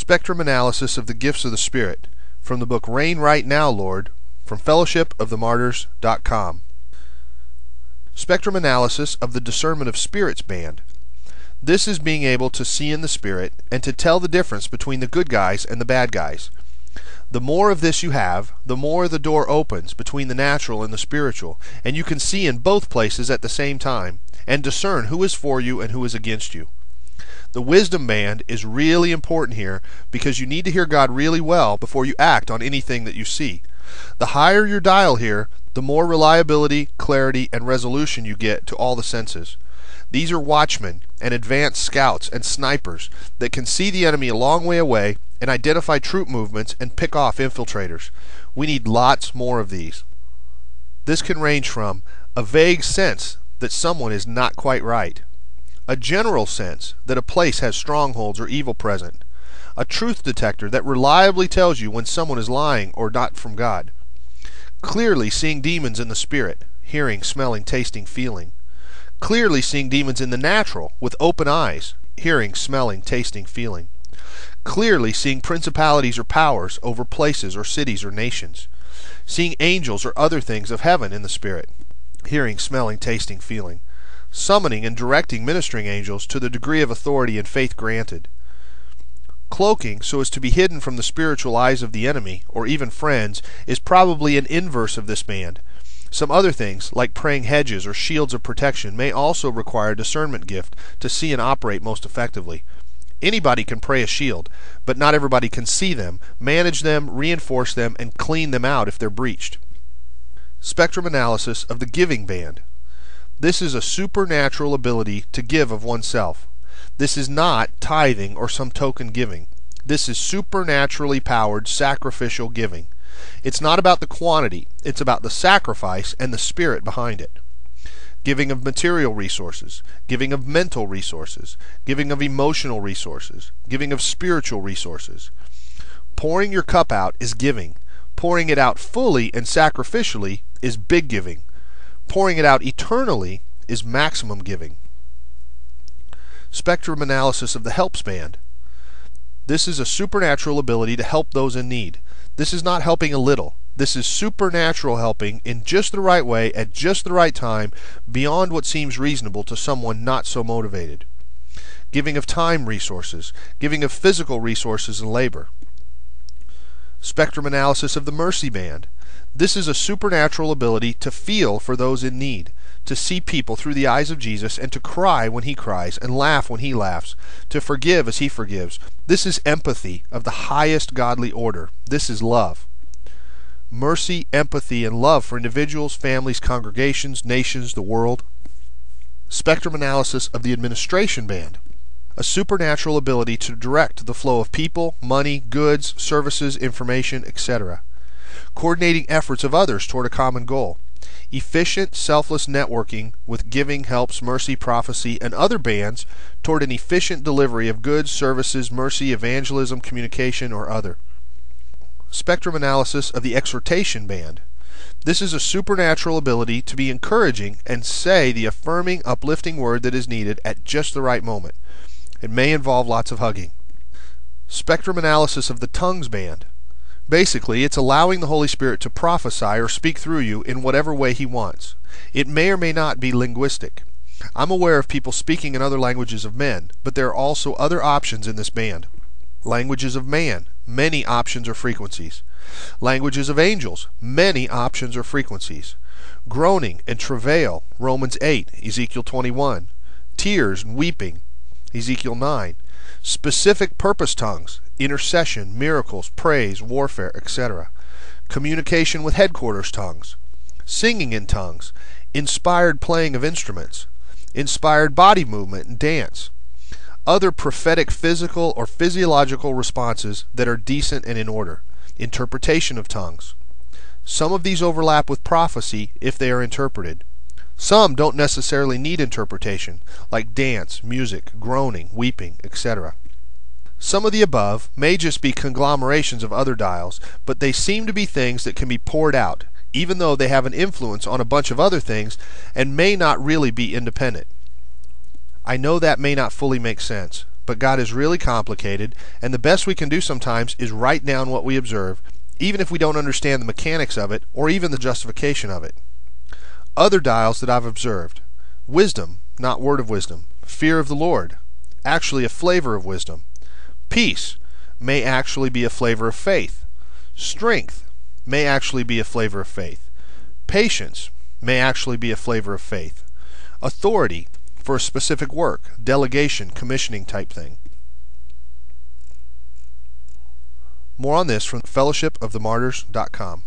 Spectrum analysis of the gifts of the Spirit from the book Reign Right Now, Lord, from fellowshipofthemartyrs.com. Spectrum analysis of the discernment of spirits band. This is being able to see in the Spirit and to tell the difference between the good guys and the bad guys. The more of this you have, the more the door opens between the natural and the spiritual, and you can see in both places at the same time, and discern who is for you and who is against you. The wisdom band is really important here because you need to hear God really well before you act on anything that you see. The higher your dial here, the more reliability, clarity, and resolution you get to all the senses. These are watchmen and advanced scouts and snipers that can see the enemy a long way away and identify troop movements and pick off infiltrators. We need lots more of these. This can range from a vague sense that someone is not quite right, a general sense that a place has strongholds or evil present, a truth detector that reliably tells you when someone is lying or not from God, clearly seeing demons in the spirit, hearing, smelling, tasting, feeling, clearly seeing demons in the natural with open eyes, hearing, smelling, tasting, feeling, clearly seeing principalities or powers over places or cities or nations, seeing angels or other things of heaven in the spirit, hearing, smelling, tasting, feeling, summoning and directing ministering angels to the degree of authority and faith granted, cloaking so as to be hidden from the spiritual eyes of the enemy or even friends is probably an inverse of this band. Some other things, like praying hedges or shields of protection, may also require a discernment gift to see and operate most effectively. Anybody can pray a shield, but not everybody can see them, manage them, reinforce them, and clean them out if they're breached. Spectrum analysis of the giving band. This is a supernatural ability to give of oneself. This is not tithing or some token giving. This is supernaturally powered sacrificial giving. It's not about the quantity, it's about the sacrifice and the spirit behind it. Giving of material resources, giving of mental resources, giving of emotional resources, giving of spiritual resources. Pouring your cup out is giving. Pouring it out fully and sacrificially is big giving. Pouring it out eternally is maximum giving. Spectrum analysis of the helps band. This is a supernatural ability to help those in need. This is not helping a little. This is supernatural helping in just the right way at just the right time beyond what seems reasonable to someone not so motivated. Giving of time resources, giving of physical resources and labor. Spectrum analysis of the mercy band. This is a supernatural ability to feel for those in need, to see people through the eyes of Jesus and to cry when he cries and laugh when he laughs, to forgive as he forgives. This is empathy of the highest godly order. This is love. Mercy, empathy, and love for individuals, families, congregations, nations, the world. Spectrum analysis of the administration band. A supernatural ability to direct the flow of people, money, goods, services, information, etc. Coordinating efforts of others toward a common goal. Efficient, selfless networking with giving, helps, mercy, prophecy, and other bands toward an efficient delivery of goods, services, mercy, evangelism, communication, or other. Spectrum analysis of the exhortation band. This is a supernatural ability to be encouraging and say the affirming, uplifting word that is needed at just the right moment. It may involve lots of hugging. Spectrum analysis of the tongues band. Basically, it's allowing the Holy Spirit to prophesy or speak through you in whatever way he wants. It may or may not be linguistic. I'm aware of people speaking in other languages of men, but there are also other options in this band. Languages of man, many options or frequencies. Languages of angels, many options or frequencies. Groaning and travail, Romans 8, Ezekiel 21. Tears and weeping, Ezekiel 9. Specific purpose tongues, intercession, miracles, praise, warfare, etc. Communication with headquarters tongues. Singing in tongues, inspired playing of instruments, inspired body movement and dance. Other prophetic physical or physiological responses that are decent and in order. Interpretation of tongues. Some of these overlap with prophecy if they are interpreted. Some don't necessarily need interpretation, like dance, music, groaning, weeping, etc. Some of the above may just be conglomerations of other dials, but they seem to be things that can be poured out, even though they have an influence on a bunch of other things and may not really be independent. I know that may not fully make sense, but God is really complicated, and the best we can do sometimes is write down what we observe, even if we don't understand the mechanics of it or even the justification of it. Other dials that I've observed: wisdom, not word of wisdom; fear of the Lord, actually a flavor of wisdom; peace may actually be a flavor of faith; strength may actually be a flavor of faith; patience may actually be a flavor of faith; authority for a specific work, delegation, commissioning type thing. More on this from fellowshipofthemartyrs.com.